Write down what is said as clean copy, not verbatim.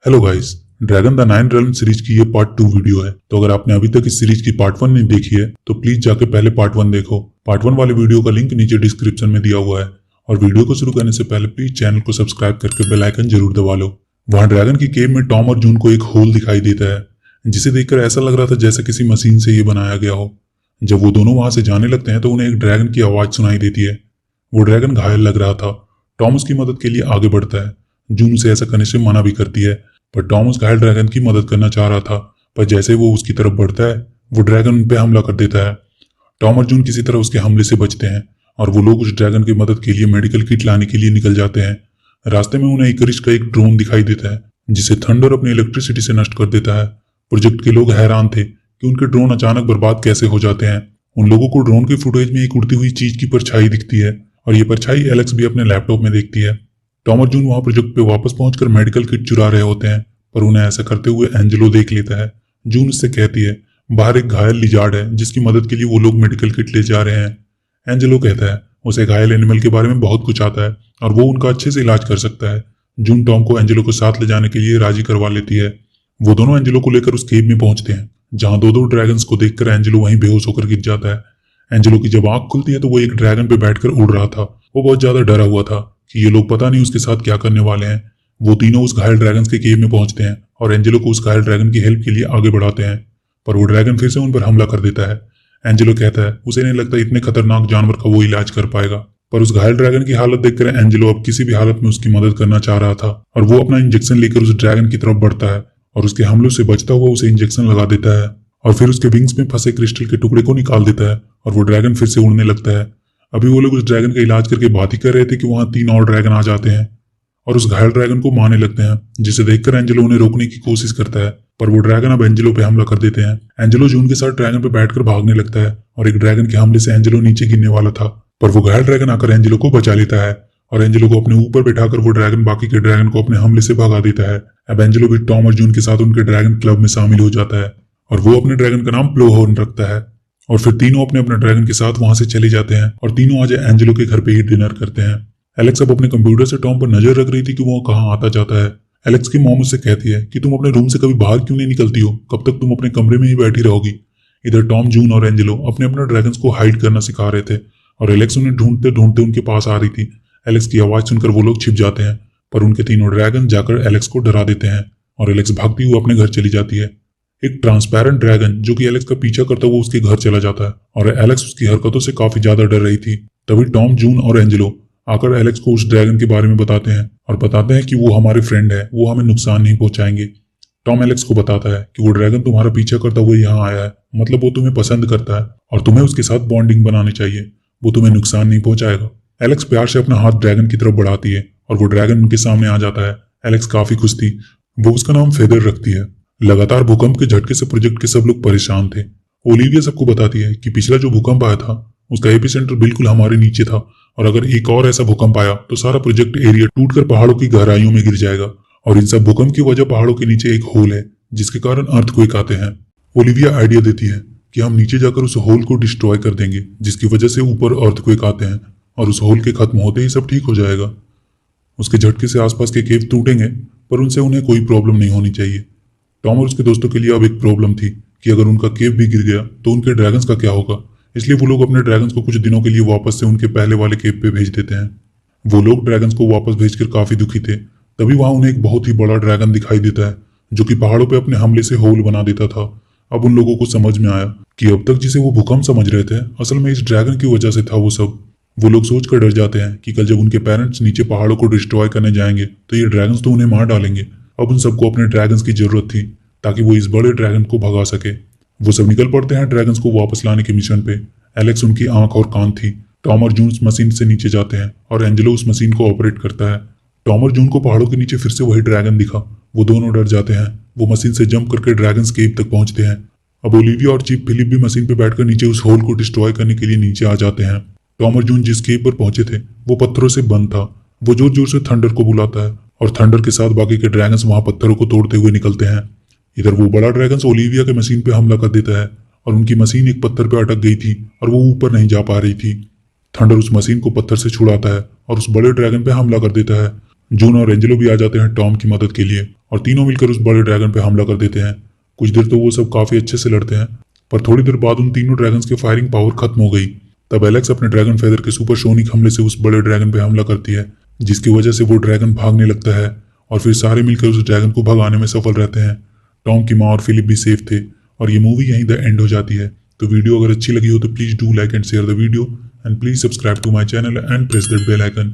Hello guys, dragon the nine realm series की ये part 2 video है। तो अगर आपने अभी तक इस सीरीज की पार्ट 1 नहीं देखी है तो प्लीज जाके पहले पार्ट 1 देखो। पार्ट 1 वाले वीडियो का लिंक नीचे डिस्क्रिप्शन में दिया हुआ है। और वीडियो को शुरू करने से पहले प्लीज चैनल को सब्सक्राइब करके बेल आइकन जरूर दबा लो। वहां ड्रैगन की केव में टॉम और जून को एक होल दिखाई देता है, जिसे देखकर ऐसा लग रहा था जैसे किसी मशीन से ये बनाया गया हो। जब वो दोनों वहां से जाने लगते हैं तो उन्हें एक ड्रैगन की आवाज सुनाई देती है। वो ड्रैगन घायल लग रहा था। टॉम उसकी मदद के लिए आगे बढ़ता है। जून उसे ऐसा करने से मना भी करती है, पर टॉम उस घायल ड्रैगन की मदद करना चाह रहा था। पर जैसे वो उसकी तरफ बढ़ता है वो ड्रैगन उन पे हमला कर देता है। टॉम और जून किसी तरह उसके हमले से बचते हैं और वो लोग उस ड्रैगन की मदद के लिए मेडिकल किट लाने के लिए निकल जाते हैं। रास्ते में उन्हें इकरिश का एक ड्रोन दिखाई देता है जिसे थंडर अपनी इलेक्ट्रिसिटी से नष्ट कर देता है। प्रोजेक्ट के लोग हैरान थे कि उनके ड्रोन अचानक बर्बाद कैसे हो जाते हैं। उन लोगों को ड्रोन की फुटेज में एक उड़ती हुई चीज की परछाई दिखती है और ये परछाई एलेक्स भी अपने लैपटॉप में देखती है। टॉम और जून वहां प्रोजेक्ट पे वापस पहुंचकर मेडिकल किट चुरा रहे होते हैं, पर उन्हें ऐसा करते हुए एंजेलो देख लेता है। जून उससे कहती है बाहर एक घायल लिजार्ड है जिसकी मदद के लिए वो लोग मेडिकल किट ले जा रहे हैं। एंजेलो कहता है उसे घायल एनिमल के बारे में बहुत कुछ आता है और वो उनका अच्छे से इलाज कर सकता है। जून टॉम को एंजेलो को साथ ले जाने के लिए राजी करवा लेती है। वो दोनों एंजेलो को लेकर उस केव में पहुंचते हैं जहां दो दो ड्रैगन्स को देखकर एंजेलो वहीं बेहोश होकर गिर जाता है। एंजेलो की जब आंख खुलती है तो वो एक ड्रैगन पे बैठकर उड़ रहा था। वो बहुत ज्यादा डरा हुआ था कि ये लोग पता नहीं उसके साथ क्या करने वाले हैं। वो तीनों उस घायल ड्रैगन के केव में पहुंचते हैं और एंजेलो को उस घायल ड्रैगन की हेल्प के लिए आगे बढ़ाते हैं, पर वो ड्रैगन फिर से उन पर हमला कर देता है। एंजेलो कहता है उसे नहीं लगता इतने खतरनाक जानवर का वो इलाज कर पाएगा, पर उस घायल ड्रैगन की हालत देखकर एंजेलो अब किसी भी हालत में उसकी मदद करना चाह रहा था और वो अपना इंजेक्शन लेकर उस ड्रैगन की तरफ बढ़ता है और उसके हमलों से बचता हुआ उसे इंजेक्शन लगा देता है और फिर उसके विंग्स में फंसे क्रिस्टल के टुकड़े को निकाल देता है और वो ड्रैगन फिर से उड़ने लगता है। अभी वो लोग उस ड्रैगन का इलाज करके बात ही कर रहे थे कि वहां 3 और ड्रैगन आ जाते हैं और उस घायल ड्रैगन को मारने लगते हैं, जिसे देखकर एंजेलो उन्हें रोकने की कोशिश करता है, पर वो ड्रैगन अब एंजेलो पे हमला कर देते हैं। एंजेलो जून के साथ ड्रैगन पे बैठकर भागने लगता है और एक ड्रैगन के हमले से एंजेलो नीचे गिरने वाला था, पर वो घायल ड्रैगन आकर एंजेलो को बचा लेता है और एंजेलो को अपने ऊपर बैठाकर वो ड्रैगन बाकी के ड्रैगन को अपने हमले से भगा देता है। अब एंजेलो भी टॉम और जून के साथ उनके ड्रैगन क्लब में शामिल हो जाता है और वो अपने ड्रैगन का नाम ब्लोहॉर्न रखता है और फिर तीनों अपने अपने ड्रैगन के साथ वहां से चले जाते हैं और तीनों आज एंजेलो के घर पे ही डिनर करते हैं। एलेक्स अब अपने कंप्यूटर से टॉम पर नजर रख रही थी कि वो कहाँ आता जाता है। एलेक्स की मॉम उससे कहती है कि तुम अपने रूम से कभी बाहर क्यों नहीं निकलती हो, कब तक तुम अपने कमरे में ही बैठी रहोगी। इधर टॉम, जून और एंजेलो अपने अपने ड्रैगन्स को हाइड करना सिखा रहे थे और एलेक्स उन्हें ढूंढते ढूंढते उनके पास आ रही थी। एलेक्स की आवाज सुनकर वो लोग छिप जाते हैं, पर उनके तीनों ड्रैगन जाकर एलेक्स को डरा देते हैं और एलेक्स भागती हुई अपने घर चली जाती है। एक ट्रांसपेरेंट ड्रैगन जो कि एलेक्स का पीछा करता हुआ उसके घर चला जाता है और एलेक्स उसकी हरकतों से काफी ज्यादा डर रही थी। तभी टॉम, जून और एंजेलो आकर एलेक्स को उस ड्रैगन के बारे में बताते हैं और बताते हैं कि वो हमारे फ्रेंड है, वो हमें नुकसान नहीं पहुंचाएंगे। टॉम एलेक्स को बताता है कि वो ड्रैगन तुम्हारा पीछा करता हुआ यहाँ आया है, मतलब वो तुम्हें पसंद करता है और तुम्हें उसके साथ बॉन्डिंग बनानी चाहिए, वो तुम्हें नुकसान नहीं पहुंचाएगा। एलेक्स प्यार से अपना हाथ ड्रैगन की तरफ बढ़ाती है और वो ड्रैगन उनके सामने आ जाता है। एलेक्स काफी खुश थी। वो उसका नाम फेदर रखती है। लगातार भूकंप के झटके से प्रोजेक्ट के सब लोग परेशान थे। ओलिविया सबको बताती है कि पिछला जो भूकंप आया था उसका एपिसेंटर बिल्कुल हमारे नीचे था और अगर एक और ऐसा भूकंप आया तो सारा प्रोजेक्ट एरिया टूटकर पहाड़ों की गहराइयों में गिर जाएगा और इन सब भूकंप की वजह पहाड़ों के नीचे एक होल है जिसके कारण अर्थक्वेक आते हैं। ओलिविया आइडिया देती है कि हम नीचे जाकर उस होल को डिस्ट्रॉय कर देंगे जिसकी वजह से ऊपर अर्थक्वेक आते हैं और उस होल के खत्म होते ही सब ठीक हो जाएगा। उसके झटके से आसपास के केव टूटेंगे पर उनसे उन्हें कोई प्रॉब्लम नहीं होनी चाहिए। टॉम और उसके दोस्तों के लिए अब एक प्रॉब्लम थी कि अगर उनका केव भी गिर गया तो उनके ड्रैगन्स का क्या होगा, इसलिए वो लोग अपने ड्रैगन्स को कुछ दिनों के लिए वापस से उनके पहले वाले केव पे भेज देते हैं। वो लोग ड्रैगन्स को वापस भेजकर काफी दुखी थे। तभी वहां उन्हें एक बहुत ही बड़ा ड्रैगन दिखाई देता है जो कि पहाड़ों पे अपने हमले से होल बना देता था। अब उन लोगों को समझ में आया कि अब तक जिसे वो भूकंप समझ रहे थे असल में इस ड्रैगन की वजह से था वो सब। वो लोग सोचकर डर जाते हैं कि कल जब उनके पेरेंट्स नीचे पहाड़ों को डिस्ट्रॉय करने जाएंगे तो ये ड्रैगन्स तो उन्हें मार डालेंगे। अब उन सबको अपने ड्रैगन्स की जरूरत थी ताकि वो इस बड़े ड्रैगन को भगा सके। वो सब निकल पड़ते हैं ड्रैगन्स को वापस लाने के मिशन पे। एलेक्स उनकी आंख और कान थी। टॉम और जून मशीन से नीचे जाते हैं और एंजेलो उस मशीन को ऑपरेट करता है। टॉम और जून को पहाड़ों के नीचे फिर से वही ड्रैगन दिखा। वो दोनों डर जाते हैं। वो मशीन से जंप करके ड्रैगन्स केव तक पहुंचते हैं। अब ओलिविया और चीफ फिलिप भी मशीन पे बैठकर नीचे उस होल को डिस्ट्रॉय करने के लिए नीचे आ जाते हैं। टॉम और जून जिस केव पर पहुंचे थे वो पत्थरों से बंद था। वो जोर जोर से थंडर को बुलाता है और थंडर के साथ बाकी के ड्रैगन्स वहां पत्थरों को तोड़ते हुए निकलते हैं। इधर वो बड़ा ड्रैगन ओलिविया के मशीन पे हमला कर देता है और उनकी मशीन एक पत्थर पे अटक गई थी और वो ऊपर नहीं जा पा रही थी। थंडर उस मशीन को पत्थर से छुड़ाता है और उस बड़े ड्रैगन पे हमला कर देता है जून और एंजेलो भी आ जाते हैं टॉम की मदद के लिए और तीनों मिलकर उस बड़े ड्रैगन पे हमला कर देते हैं। कुछ देर तो वो सब काफी अच्छे से लड़ते हैं, पर थोड़ी देर बाद उन तीनों ड्रैगन्स की फायरिंग पावर खत्म हो गई। तब एलेक्स अपने ड्रैगन फेदर के सुपरसोनिक हमले से उस बड़े ड्रैगन पे हमला करती है, जिसकी वजह से वो ड्रैगन भागने लगता है और फिर सारे मिलकर उस ड्रैगन को भगाने में सफल रहते हैं। टॉम की माँ और फिलिप भी सेफ थे और ये मूवी यहीं द एंड हो जाती है। तो वीडियो अगर अच्छी लगी हो तो please do like and share the video and please subscribe to my channel and press that bell icon.